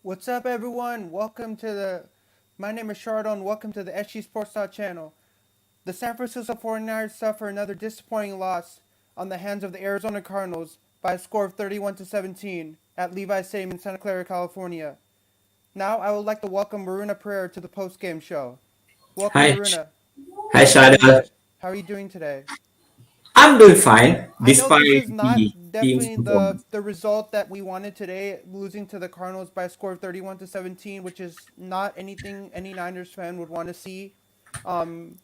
What's up, everyone? My name is Shardon. Welcome to the SG Sports Talk channel. The San Francisco 49ers suffer another disappointing loss on the hands of the Arizona Cardinals by a score of 31 to 17 at Levi's Stadium in Santa Clara, California. Now, I would like to welcome Maruna Pereira to the postgame show. Welcome, Hi, Maruna. hi, How are you doing Shada. today? How are you doing today? I'm doing fine I know this despite is not the team's definitely the performance. the result that we wanted today, losing to the Cardinals by a score of 31 to 17, which is not anything any Niners fan would want to see um,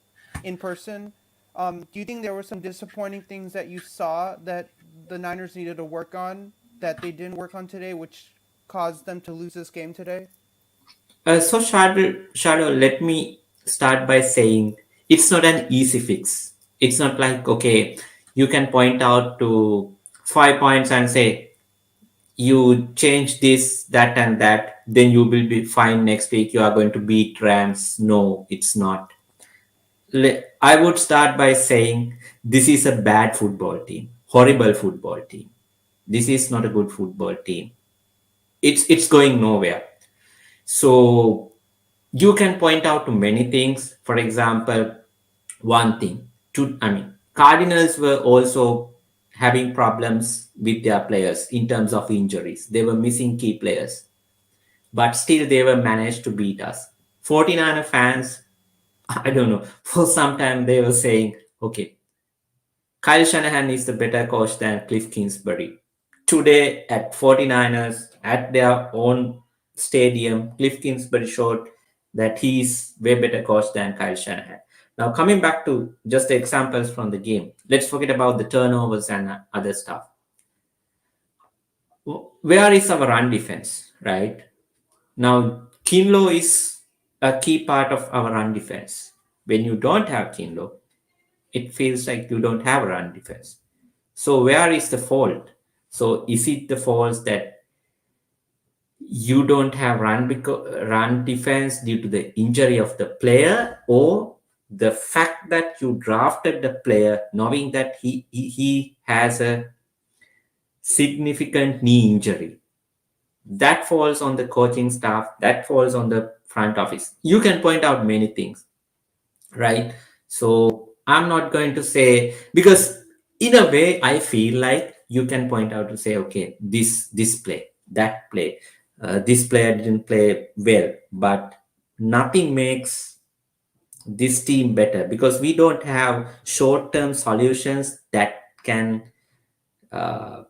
in person. Do you think there were some disappointing things that you saw that the Niners needed to work on that they didn't work on today, which caused them to lose this game today? Shadow, let me start by saying it's not an easy fix. It's not like, okay, you can point out to 5 points and say, you change this, that, and that, then you will be fine next week. You are going to beat Rams. No, it's not. I would start by saying this is a bad football team, horrible football team. This is not a good football team. It's going nowhere. So you can point out to many things. For example, one thing, Cardinals were also having problems with their players in terms of injuries. They were missing key players, but still they were managed to beat us. 49er fans, I don't know, for some time they were saying, okay, Kyle Shanahan is the better coach than Cliff Kingsbury. Today at 49ers, at their own stadium, Cliff Kingsbury showed that he is way better coach than Kyle Shanahan. Now, coming back to just the examples from the game, let's forget about the turnovers and other stuff. Where is our run defense, right? Now, Kinlo is a key part of our run defense. When you don't have Kinlo, it feels like you don't have a run defense. So where is the fault? So is it the fault that you don't have run defense due to the injury of the player, or the fact that you drafted the player knowing that he has a significant knee injury? That falls on the coaching staff. That falls on the front office. You can point out many things, right? So I'm not going to say, because in a way I feel like you can point out to say, okay, this play, that play, this player didn't play well, but nothing makes this team better because we don't have short-term solutions that can uh,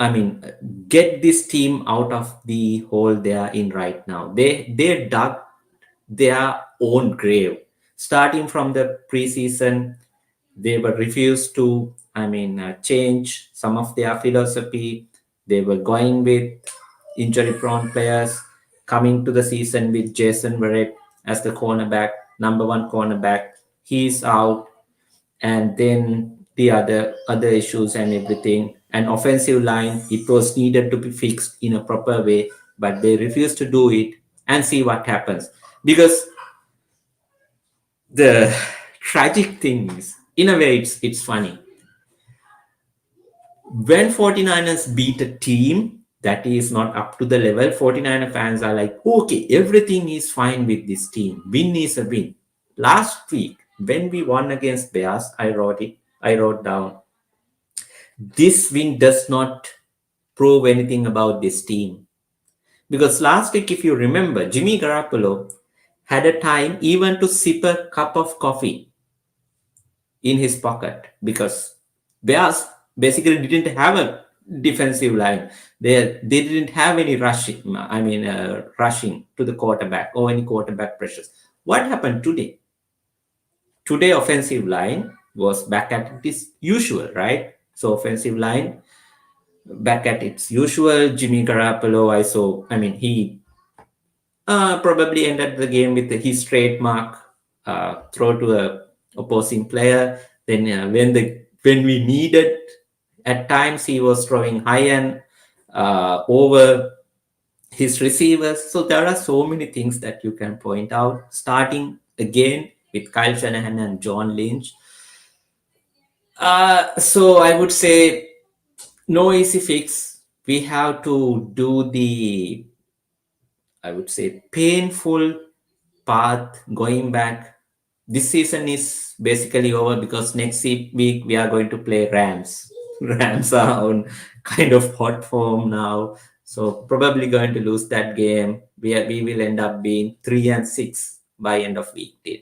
I mean, get this team out of the hole they are in right now. They dug their own grave. Starting from the preseason, they were refused to, change some of their philosophy. They were going with injury-prone players. Coming to the season with Jason Verrett as the cornerback, number one cornerback, he's out, and then the other issues and everything. An offensive line, it was needed to be fixed in a proper way, but they refused to do it, and see what happens. Because the tragic thing is, in a way, it's funny. When 49ers beat a team that is not up to the level, 49er fans are like, okay, everything is fine with this team. Win is a win. Last week, when we won against Bears, I wrote down, this win does not prove anything about this team. Because last week, if you remember, Jimmy Garoppolo had a time even to sip a cup of coffee in his pocket because Bears basically didn't have a defensive line. They didn't have any rushing to the quarterback or any quarterback pressures. What happened today? Today, offensive line was back at its usual, right? So offensive line back at its usual. Jimmy Garoppolo, he probably ended the game with his trademark throw to a opposing player. Then when we needed, at times he was throwing high end over his receivers. So there are so many things that you can point out. Starting again with Kyle Shanahan and John Lynch. So I would say no easy fix. We have to do the I would say, painful path going back. This season is basically over because next week we are going to play Rams. Rams are on kind of hot form now, so probably going to lose that game. We will end up being 3-6 by end of week 10.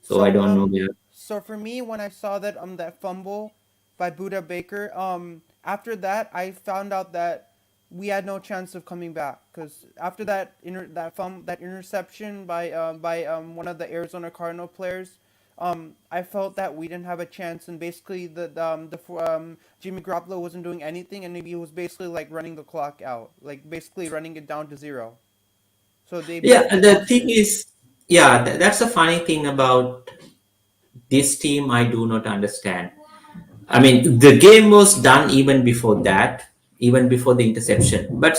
So I So don't know where. so for me, when I saw that fumble by Buda Baker, after that I found out that we had no chance of coming back because after that interception by one of the Arizona Cardinal players, I felt that we didn't have a chance, and basically Jimmy Garoppolo wasn't doing anything, and maybe he was basically like running the clock out, like basically running it down to zero. So they Yeah, basically and the lost thing it. is, yeah, that's the funny thing about this team. I do not understand. I mean, the game was done even before that, even before the interception. But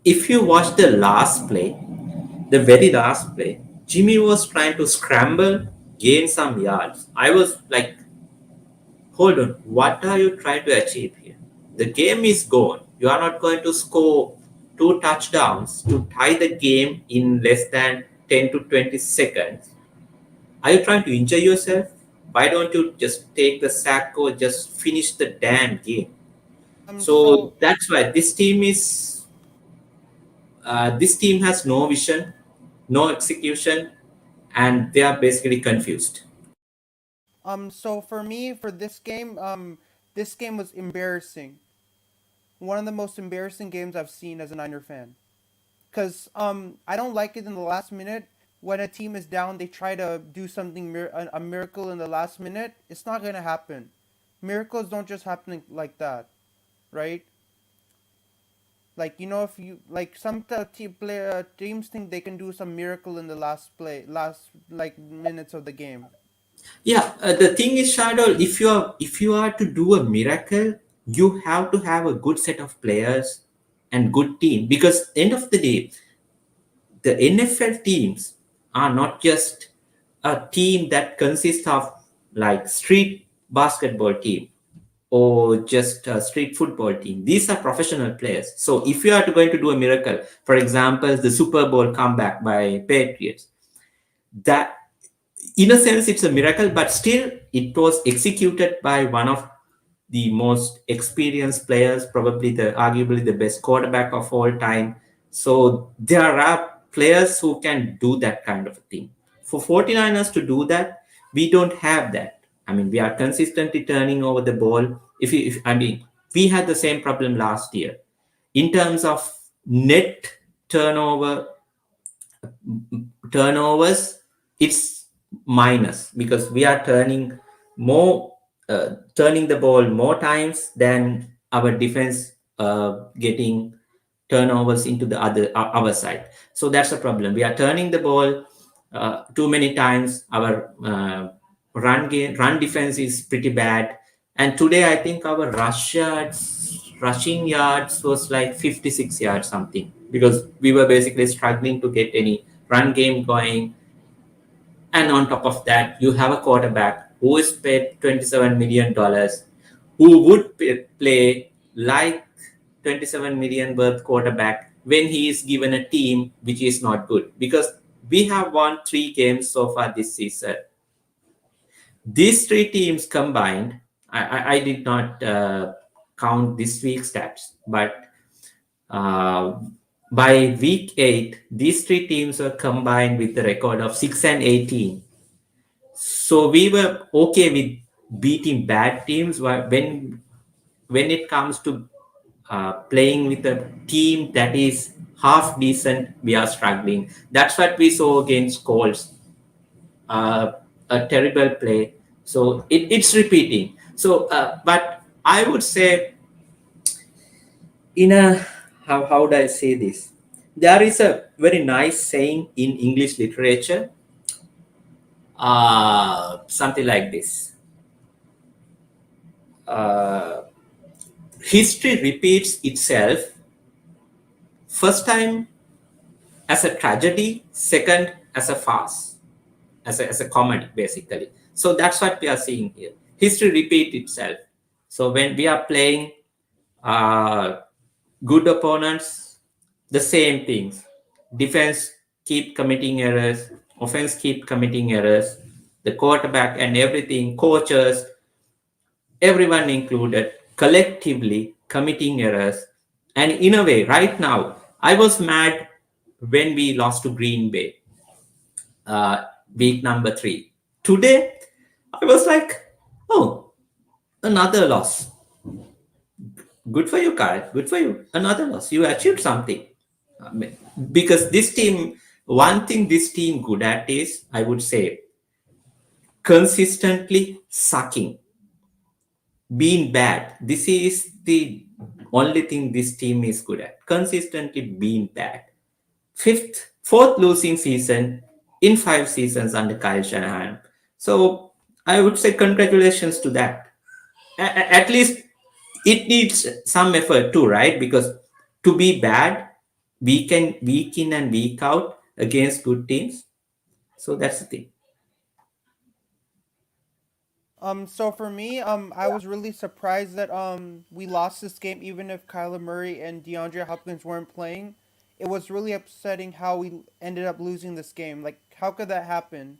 if you watch the last play, the very last play, Jimmy was trying to scramble, gain some yards. I was like, hold on, what are you trying to achieve here? The game is gone. You are not going to score two touchdowns to tie the game in less than 10 to 20 seconds. Are you trying to injure yourself? Why don't you just take the sack or just finish the damn game? So So that's why this team has no vision, no execution, and they are basically confused. So for me, for this game was embarrassing. One of the most embarrassing games I've seen as a Niner fan. Cause I don't like it in the last minute when a team is down. They try to do something a miracle in the last minute. It's not gonna happen. Miracles don't just happen like that, right? Like if you like teams think they can do some miracle in the last like minutes of the game. Yeah, the thing is, Shadow, if you are to do a miracle, you have to have a good set of players and good team, because end of the day, the NFL teams are not just a team that consists of like street basketball team or just a street football team. These are professional players. So if you are going to do a miracle, for example, the Super Bowl comeback by Patriots, that in a sense it's a miracle, but still it was executed by one of the most experienced players, probably the arguably the best quarterback of all time. So there are players who can do that kind of a thing. For 49ers to do that, we don't have that. I mean, we are consistently turning over the ball. If I mean, we had the same problem last year in terms of net turnover turnovers. It's minus because we are turning the ball more times than our defense getting turnovers into the our side. So that's a problem. We are turning the ball too many times. Our run defense is pretty bad. And today I think our rushing yards was like 56 yards something, because we were basically struggling to get any run game going. And on top of that, you have a quarterback who is paid $27 million, who would play like 27 million worth quarterback when he is given a team which is not good. Because we have won 3 games so far this season. These 3 teams combined, I did not count this week's stats, but uh, by week 8, these 3 teams were combined with the record of 6-18. So we were okay with beating bad teams, but when it comes to playing with a team that is half decent, we are struggling. That's what we saw against Colts, uh, a terrible play. So it's repeating. So, but I would say, in a how do I say this? There is a very nice saying in English literature, something like this. Uh, History repeats itself. First time as a tragedy, second as a farce, as a comedy, basically. So that's what we are seeing here. History repeats itself. So when we are playing uh, good opponents, the same things. defense keep committing errors, offense keep committing errors, the quarterback and everything, coaches, everyone included, collectively committing errors. And in a way, right now, I was mad when we lost to Green Bay, uh, week number 3. Today, I was like, oh, another loss. Good for you, Kyle. Good for you. Another loss. You achieved something. I mean, because this team, one thing this team good at is, I would say, consistently sucking, being bad. This is the only thing this team is good at. Consistently being bad. Fourth losing season in 5 seasons under Kyle Shanahan. So I would say congratulations to that. At least it needs some effort too, right? Because to be bad week in and week out against good teams. So that's the thing. So for me, I was really surprised that we lost this game even if Kyler Murray and DeAndre Hopkins weren't playing. It was really upsetting how we ended up losing this game. Like, how could that happen?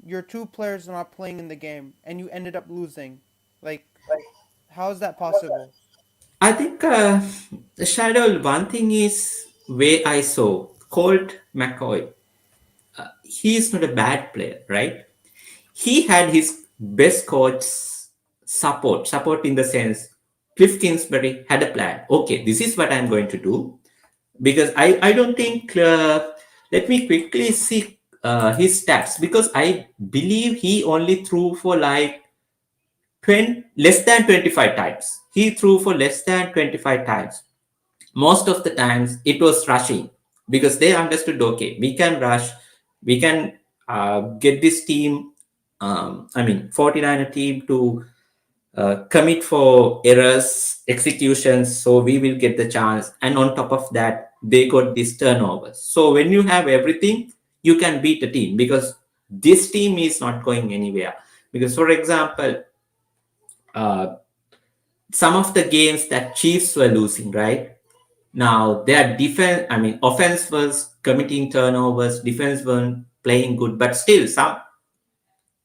Your two players are not playing in the game, and you ended up losing. Like, how is that possible? I think Shadow, one thing is way I saw Colt McCoy. He is not a bad player, right? He had his best coach support in the sense Cliff Kingsbury had a plan. Okay, this is what I'm going to do because I don't think let me quickly see his stats because I believe he only threw for like 20, less than 25 times. He threw for less than 25 times. Most of the times it was rushing because they understood, okay, we can rush, we can get this team, 49er team to commit for errors, executions, so we will get the chance. And on top of that, they got this turnovers. So when you have everything, you can beat a team because this team is not going anywhere. Because, for example, uh, some of the games that Chiefs were losing, right? Now their defense, offense was committing turnovers, defense weren't playing good, but still, some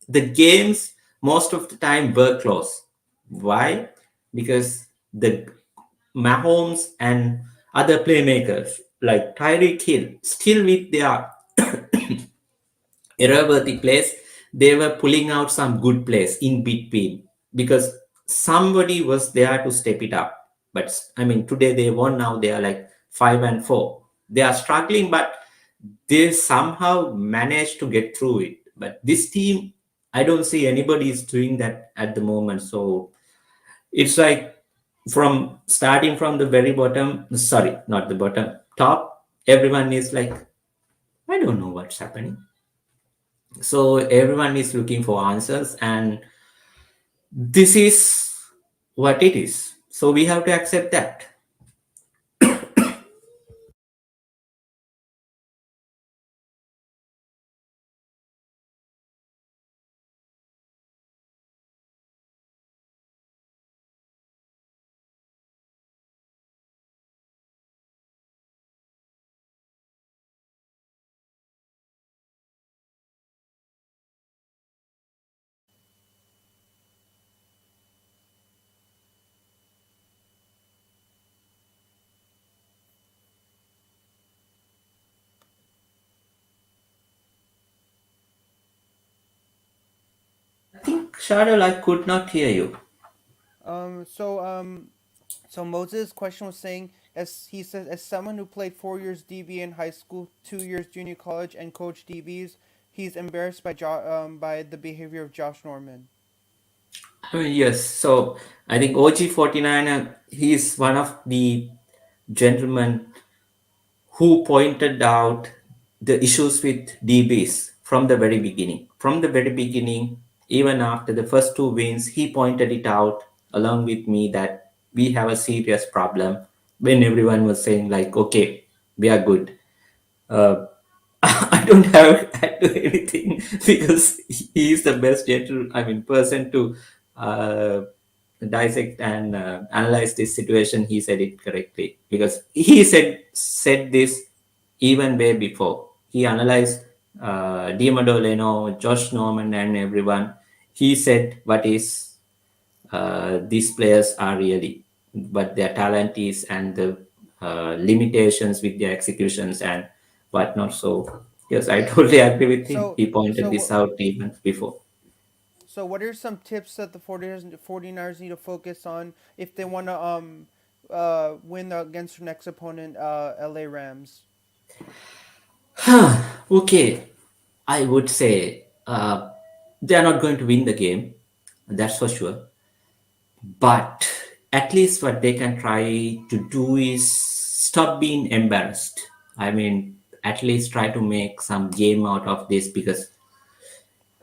the games most of the time were close. Why? Because the Mahomes and other playmakers like Tyreek Hill, still with their error-worthy plays, they were pulling out some good plays in between because somebody was there to step it up. But today they won. Now they are like 5-4. They are struggling, but they somehow managed to get through it. But this team, I don't see anybody is doing that at the moment. So it's like from starting from the very bottom, sorry, not the bottom, top, everyone is like, I don't know what's happening. So everyone is looking for answers, and this is what it is. So we have to accept that. I think, Shadow, I could not hear you. Um, so um, so Moses' question was saying, as he says, as someone who played 4 years DB in high school, 2 years junior college, and coached DBs, he's embarrassed by the behavior of Josh Norman. Yes. So I think OG49, he is one of the gentlemen who pointed out the issues with DBs from the very beginning. From the very beginning, even after the first 2 wins, he pointed it out along with me that we have a serious problem when everyone was saying, like, okay, we are good. Uh, I don't have to do anything because he is the best person to uh, dissect and analyze this situation. He said it correctly because he said this even way before. He analyzed Diamado Leno, Josh Norman, and everyone. He said what is these players are really, but their talent is and the limitations with their executions and whatnot. So yes, I totally agree with him. So He pointed so this what out even before. so what are some tips that the 49ers need to focus on if they want to win against their next opponent, LA Rams? Okay, I would say they are not going to win the game, that's for sure. But at least what they can try to do is stop being embarrassed. I mean, at least try to make some game out of this because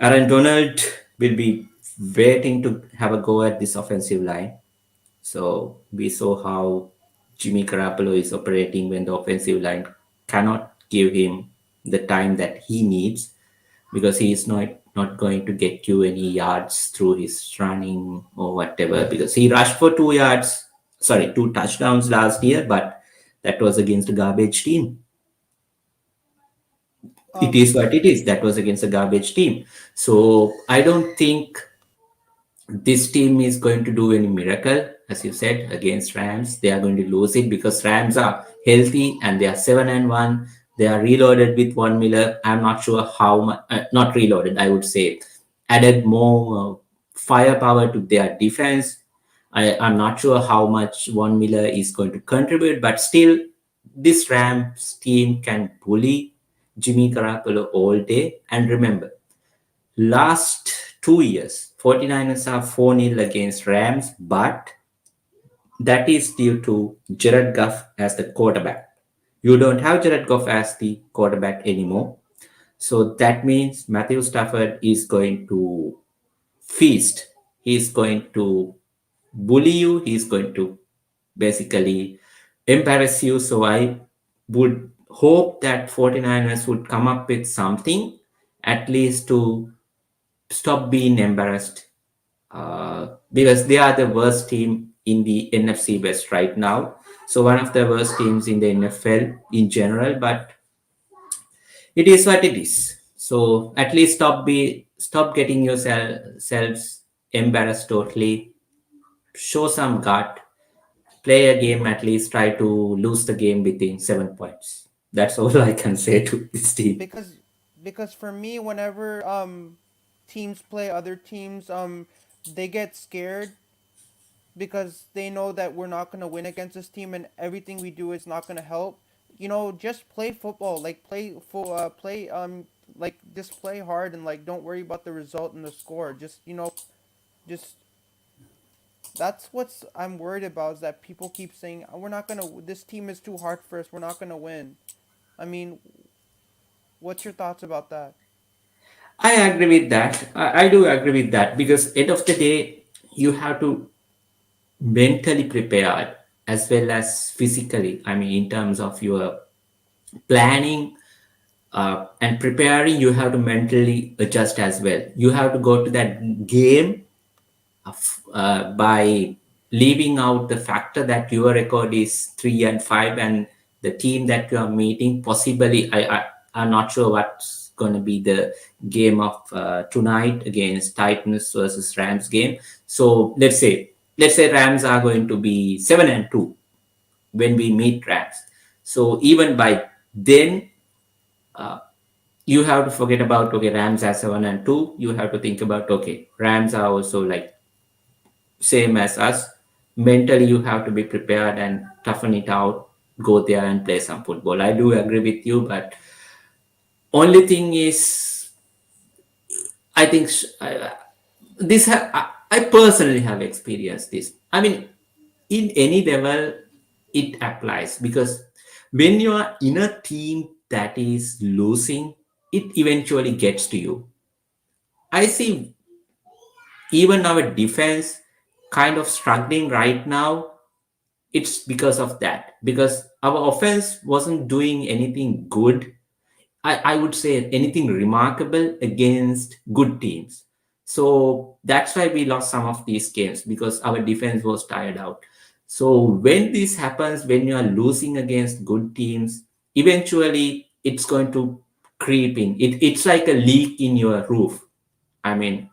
Aaron Donald will be waiting to have a go at this offensive line. So we saw how Jimmy Garoppolo is operating when the offensive line cannot give him the time that he needs because he is not going to get you any yards through his running or whatever because he rushed for 2 yards, sorry, 2 touchdowns last year, but that was against a garbage team. It Um, is what it is. That was against a garbage team. So I don't think this team is going to do any miracle, as you said, against Rams. They are going to lose it because Rams are healthy and they are 7-1. They are reloaded with Von Miller. I'm not sure how much, not reloaded, I would say, added more firepower to their defense. I'm not sure how much Von Miller is going to contribute, but still, this Rams team can bully Jimmy Garoppolo all day. And remember, last 2 years, 49ers are 4-0 against Rams, but that is due to Jared Goff as the quarterback. You don't have Jared Goff as the quarterback anymore. So that means Matthew Stafford is going to feast. He's going to bully you. He's going to basically embarrass you. So I would hope that 49ers would come up with something at least to stop being embarrassed because they are the worst team in the NFC West right now. So one of the worst teams in the NFL in general, but it is what it is. So at least stop getting yourselves embarrassed totally. Show some gut. Play a game at least. Try to lose the game within 7 points. That's all I can say to this team. because because for me, whenever teams play other teams, they get scared because they know that we're not gonna win against this team, and everything we do is not gonna help. Just play football, like like just play hard and like don't worry about the result and the score. Just that's what's I'm worried about is that people keep saying, "Oh, we're not gonna. This team is too hard for us. We're not gonna win." I mean, what's your thoughts about that? I agree with that. I do agree with that because end of the day, you have to mentally prepared as well as physically. I mean, in terms of your planning and preparing, you have to mentally adjust as well. You have to go to that game by leaving out the factor that your record is 3-5 and the team that you are meeting possibly I'm not sure what's going to be the game of tonight against Titans versus Rams game. So let's say Rams are going to be 7-2 when we meet Rams. So even by then you have to forget about okay, Rams are 7-2. You have to think about okay, Rams are also like same as us. Mentally, you have to be prepared and toughen it out. Go there and play some football. I do agree with you, but only thing is, I think I personally have experienced this. I mean, in any level, it applies because when you are in a team that is losing, it eventually gets to you. I see even our defense kind of struggling right now. It's because of that because our offense wasn't doing anything good. I would say anything remarkable against good teams. So that's why we lost some of these games because our defense was tired out. So when this happens, when you are losing against good teams, eventually it's going to creep in. It's like a leak in your roof. I mean,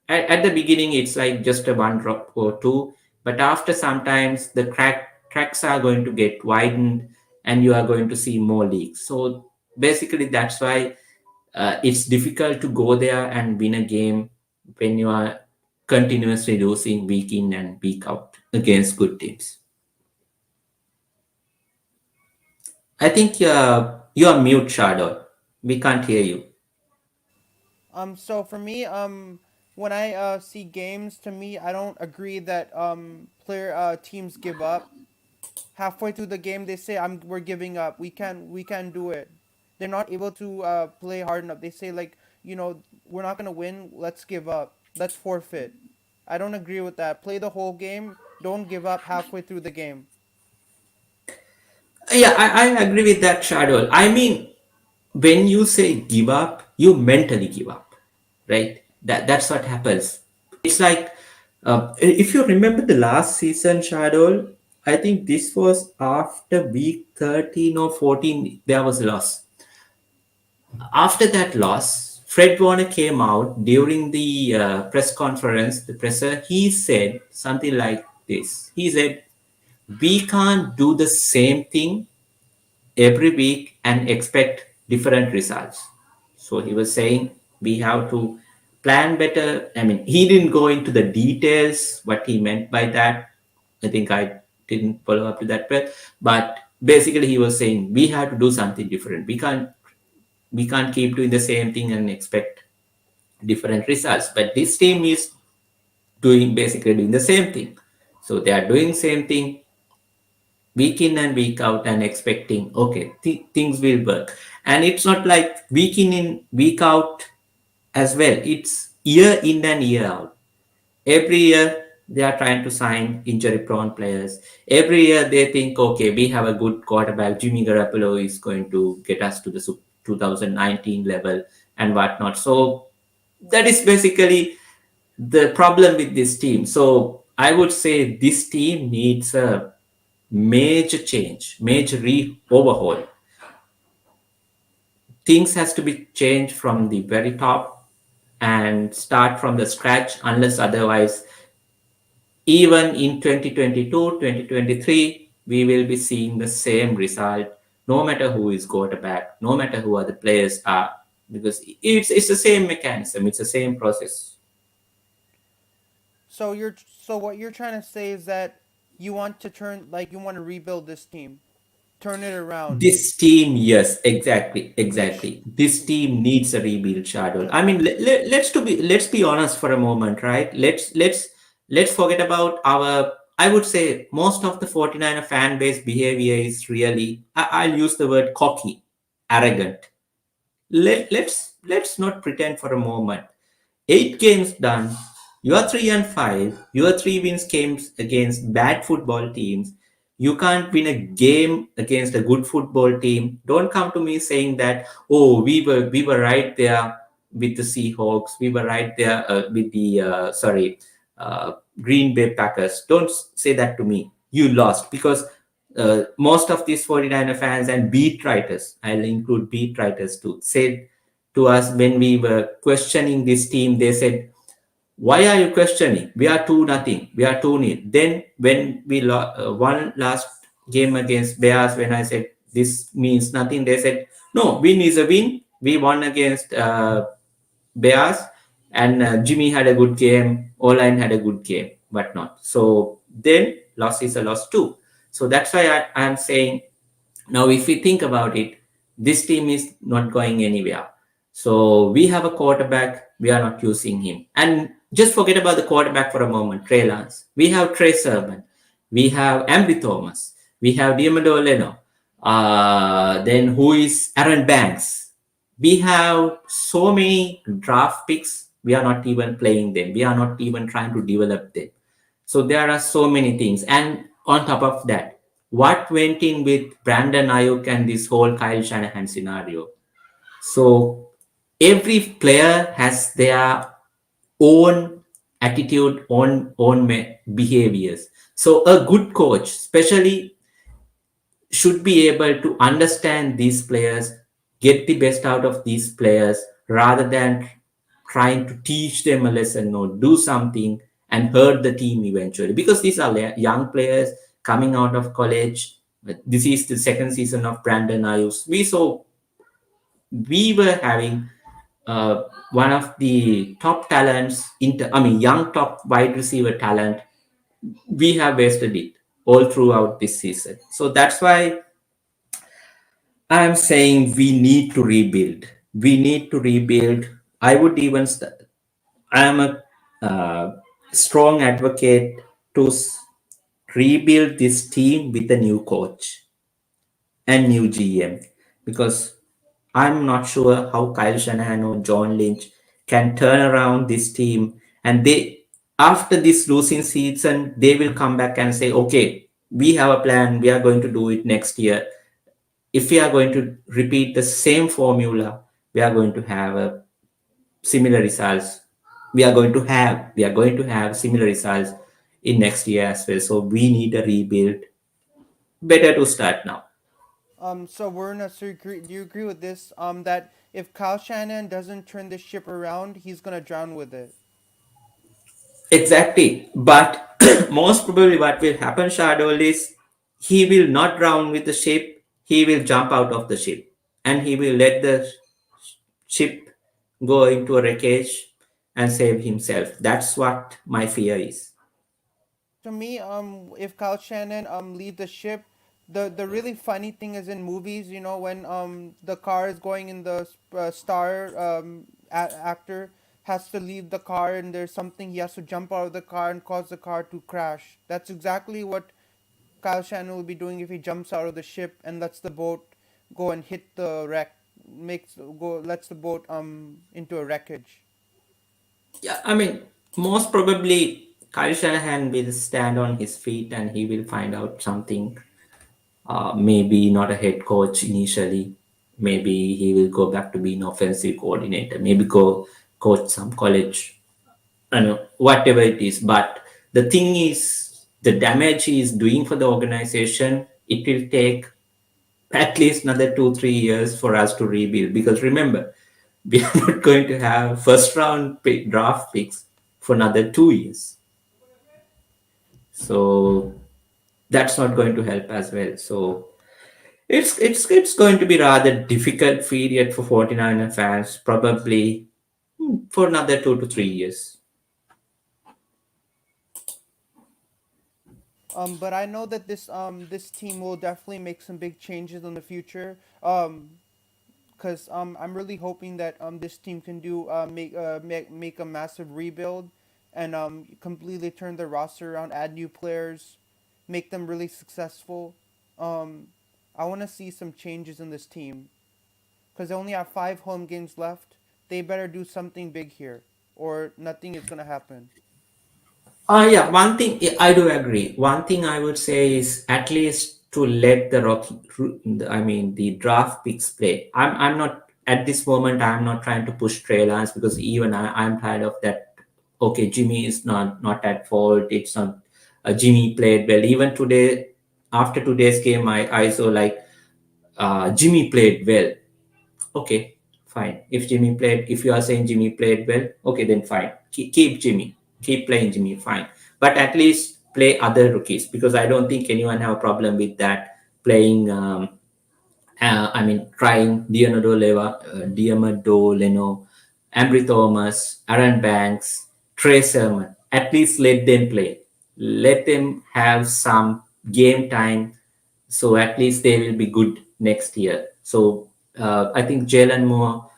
at the beginning it's like just a one drop or two, but after sometimes the cracks are going to get widened and you are going to see more leaks. So basically that's why it's difficult to go there and win a game when you are continuously losing week in and week out against good teams. I think you are mute, Shadow. We can't hear you. So for me, when I see games, to me, I don't agree that player teams give up halfway through the game. They say we're giving up. We can't do it. They're not able to play hard enough. They say like, we're not gonna win. Let's give up. Let's forfeit. I don't agree with that. Play the whole game. Don't give up halfway through the game. Yeah, I agree with that, Shadow. I mean, when you say give up, you mentally give up, right? That's what happens. It's like if you remember the last season, Shadow. I think this was after week 13 or 14. There was a loss. After that loss, Fred Warner came out during the press conference. The presser, he said something like this. He said, "We can't do the same thing every week and expect different results." So he was saying we have to plan better. I mean, he didn't go into the details what he meant by that. I think I didn't follow up to that, but basically he was saying we have to do something different. We can't keep doing the same thing and expect different results. But this team is doing the same thing. So they are doing same thing week in and week out and expecting okay things will work. And it's not like week in week out as well. It's year in and year out. Every year they are trying to sign injury prone players. Every year they think okay, we have a good quarterback, Jimmy Garoppolo is going to get us to the 2019 level and whatnot. So that is basically the problem with this team. So I would say this team needs a major change, major overhaul. Things has to be changed from the very top and start from the scratch. Unless otherwise, even in 2022, 2023, we will be seeing the same result. No matter who is quarterback, no matter who other players are, because it's the same mechanism. It's the same process. So what you're trying to say is that you want to rebuild this team, turn it around. This team, yes, exactly, Which exactly. This team needs a rebuild, Shardul. I mean, let's be honest for a moment, right? Let's forget about our. I would say most of the 49er fan base behavior is really. I'll use the word cocky, arrogant. Let's not pretend for a moment. 8 games done. You are 3-5. Your 3 wins came against bad football teams. You can't win a game against a good football team. Don't come to me saying that, oh, we were right there with the Seahawks. We were right there with the Green Bay Packers. Don't say that to me. You lost because most of these 49er fans and beat writers, I'll include beat writers too, said to us when we were questioning this team, they said, why are you questioning? We are 2-0. We are 2-0. Then when we won last game against Bears, when I said this means nothing, they said, no, win is a win. We won against Bears, and Jimmy had a good game. Oline had a good game, whatnot. So then loss is a loss too. So that's why I am saying now, if we think about it, this team is not going anywhere. So we have a quarterback, we are not using him. And just forget about the quarterback for a moment, Trey Lance. We have Trey Sermon, we have Ambry Thomas, we have Diamando Leno. Then who is Aaron Banks? We have so many draft picks, we are not even playing them. We are not even trying to develop them. So there are so many things. And on top of that, what went in with Brandon Ayuk and this whole Kyle Shanahan scenario? So every player has their own attitude, own behaviors. So a good coach, especially should be able to understand these players, get the best out of these players rather than trying to teach them a lesson or do something and hurt the team eventually. Because these are young players coming out of college. This is the second season of Brandon Ayus. We were having one of the top talents, young top wide receiver talent. We have wasted it all throughout this season. So that's why I'm saying we need to rebuild. We need to rebuild. I would even, I am a strong advocate to rebuild this team with a new coach and new GM because I'm not sure how Kyle Shanahan or John Lynch can turn around this team. And they, after this losing season, they will come back and say, okay, we have a plan. We are going to do it next year. If we are going to repeat the same formula, we are going to have a similar results. We are going to have similar results in next year as well. So we need a rebuild. Better to start now. So Werner, do you agree with this? That if Kyle Shannon doesn't turn the ship around, he's gonna drown with it. Exactly. But most probably what will happen, Shadol, is he will not drown with the ship. He will jump out of the ship and he will let the ship go into a wreckage and save himself. That's what my fear is. To me, if Kyle Shannon lead the ship, the really funny thing is in movies, you know, when the car is going in the star actor has to leave the car and there's something he has to jump out of the car and cause the car to crash. That's exactly what Kyle Shannon will be doing if he jumps out of the ship and lets the boat go and hit the wreck, lets the boat into a wreckage. Yeah, most probably Kyle Shanahan will stand on his feet and he will find out something. Maybe not a head coach initially. Maybe he will go back to being offensive coordinator. Maybe go coach some college. I know whatever it is. But the thing is, the damage he is doing for the organization. It will take at least another 2 3 years for us to rebuild. Because remember, we are not going to have first round draft picks for another 2 years. So that's not going to help as well. So it's going to be rather difficult period for 49er fans, probably for another 2 to 3 years. But I know that this team will definitely make some big changes in the future. Because I'm really hoping that this team can do make a massive rebuild and completely turn their roster around, add new players, make them really successful. Um, I want to see some changes in this team because they only have 5 home games left. They better do something big here, or nothing is gonna happen. Yeah, one thing I do agree. One thing I would say is at least to let the the draft picks play. I'm not at this moment. I'm not trying to push Trey Lance because even I'm tired of that. Okay, Jimmy is not at fault. It's not. Jimmy played well. Even today, after today's game, I saw like Jimmy played well. Okay, fine. If you are saying Jimmy played well, okay, then fine. Keep Jimmy, keep playing Jimmy, fine. But at least play other rookies because I don't think anyone have a problem with that playing. Trying Diamado Leno, Ambry Thomas, Aaron Banks, Trey Sermon. At least let them play. Let them have some game time so at least they will be good next year. So I think Jalen Moore,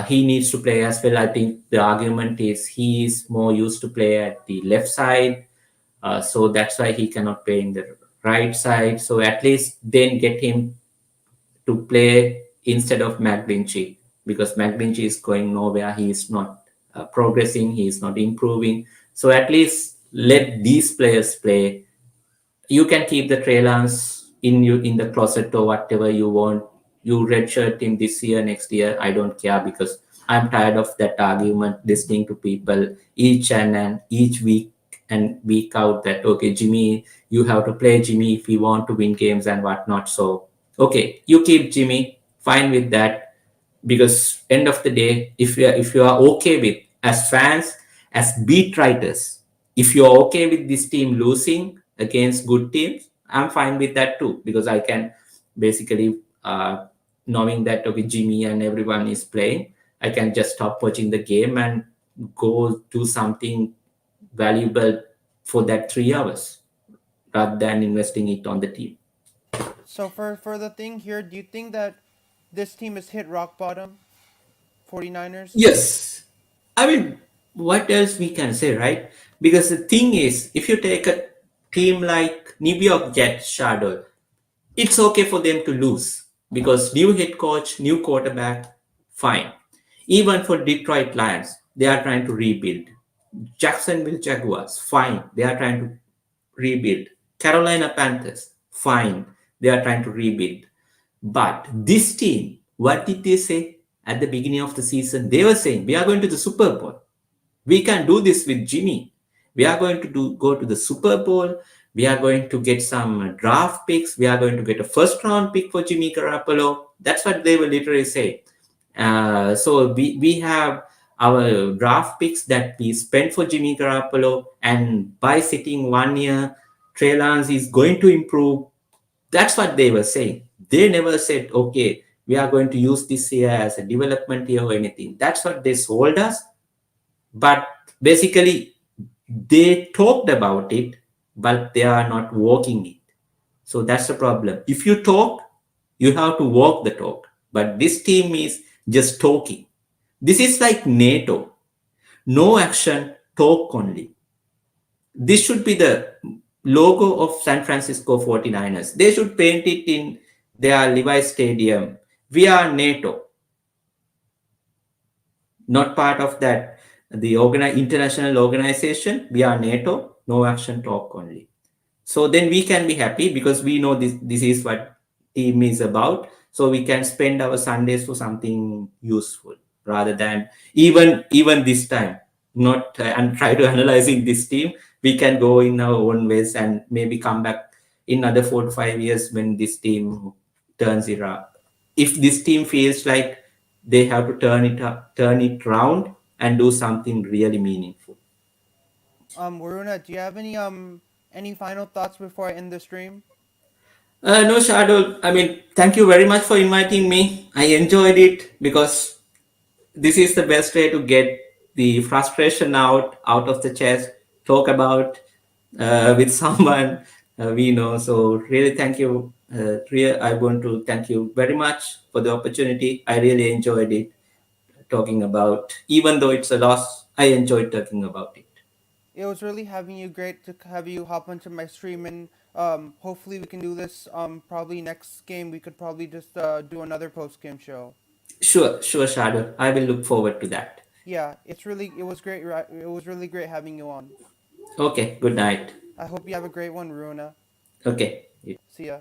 he needs to play as well. I think the argument is he is more used to play at the left side, so that's why he cannot play in the right side. So at least then get him to play instead of McGlinchey because McGlinchey is going nowhere. He is not progressing. He is not improving. So at least let these players play. You can keep the Trey Lance in the closet or whatever you want. You redshirt him this year, next year. I don't care because I'm tired of that argument, listening to people each and each week and week out that okay, Jimmy, you have to play Jimmy if you want to win games and whatnot. So okay, you keep Jimmy, fine with that, because end of the day, if you are okay with, as fans, as beat writers, if you're okay with this team losing against good teams, I'm fine with that too, because I can basically, knowing that okay, Jimmy and everyone is playing, I can just stop watching the game and go do something valuable for that 3 hours rather than investing it on the team. So for the thing here, do you think that this team has hit rock bottom? 49ers? Yes. I mean, what else we can say, right? Because the thing is, if you take a team like New York Jets, Shadow, it's okay for them to lose because new head coach, new quarterback, fine. Even for Detroit Lions, they are trying to rebuild. Jacksonville Jaguars, fine. They are trying to rebuild. Carolina Panthers, fine. They are trying to rebuild. But this team, what did they say at the beginning of the season? They were saying, we are going to the Super Bowl. We can do this with Jimmy. We are going to go to the Super Bowl. We are going to get some draft picks. We are going to get a first round pick for Jimmy Garoppolo. That's what they will literally say. So we have our draft picks that we spent for Jimmy Garoppolo, and by sitting 1 year, Trey Lance is going to improve. That's what they were saying. They never said, okay, we are going to use this year as a development year or anything. That's what they sold us. But basically, they talked about it, but they are not walking it. So that's the problem. If you talk, you have to walk the talk. But this team is just talking. This is like NATO. No action, talk only. This should be the logo of San Francisco 49ers. They should paint it in their Levi's Stadium. We are NATO, not part of that. The international organization, we are NATO, no action, talk only. So then we can be happy because we know this is what team is about. So we can spend our Sundays for something useful rather than even this time not and try to analyzing this team. We can go in our own ways and maybe come back in another 4 to 5 years when this team turns it around. If this team feels like they have to turn it around and do something really meaningful. Waruna, do you have any final thoughts before I end the stream? No, Shadow. I mean, thank you very much for inviting me. I enjoyed it because this is the best way to get the frustration out of the chest. Talk about with someone we know. So really, thank you. I want to thank you very much for the opportunity. I really enjoyed it talking about. Even though it's a loss, I enjoyed talking about it. It was really having you great to have you hop onto my stream, and hopefully we can do this probably next game. We could probably just do another post game show. Sure, sure, Shadow. I will look forward to that. Yeah, it was great. It was really great having you on. Okay, good night. I hope you have a great one, Runa. Okay. See ya.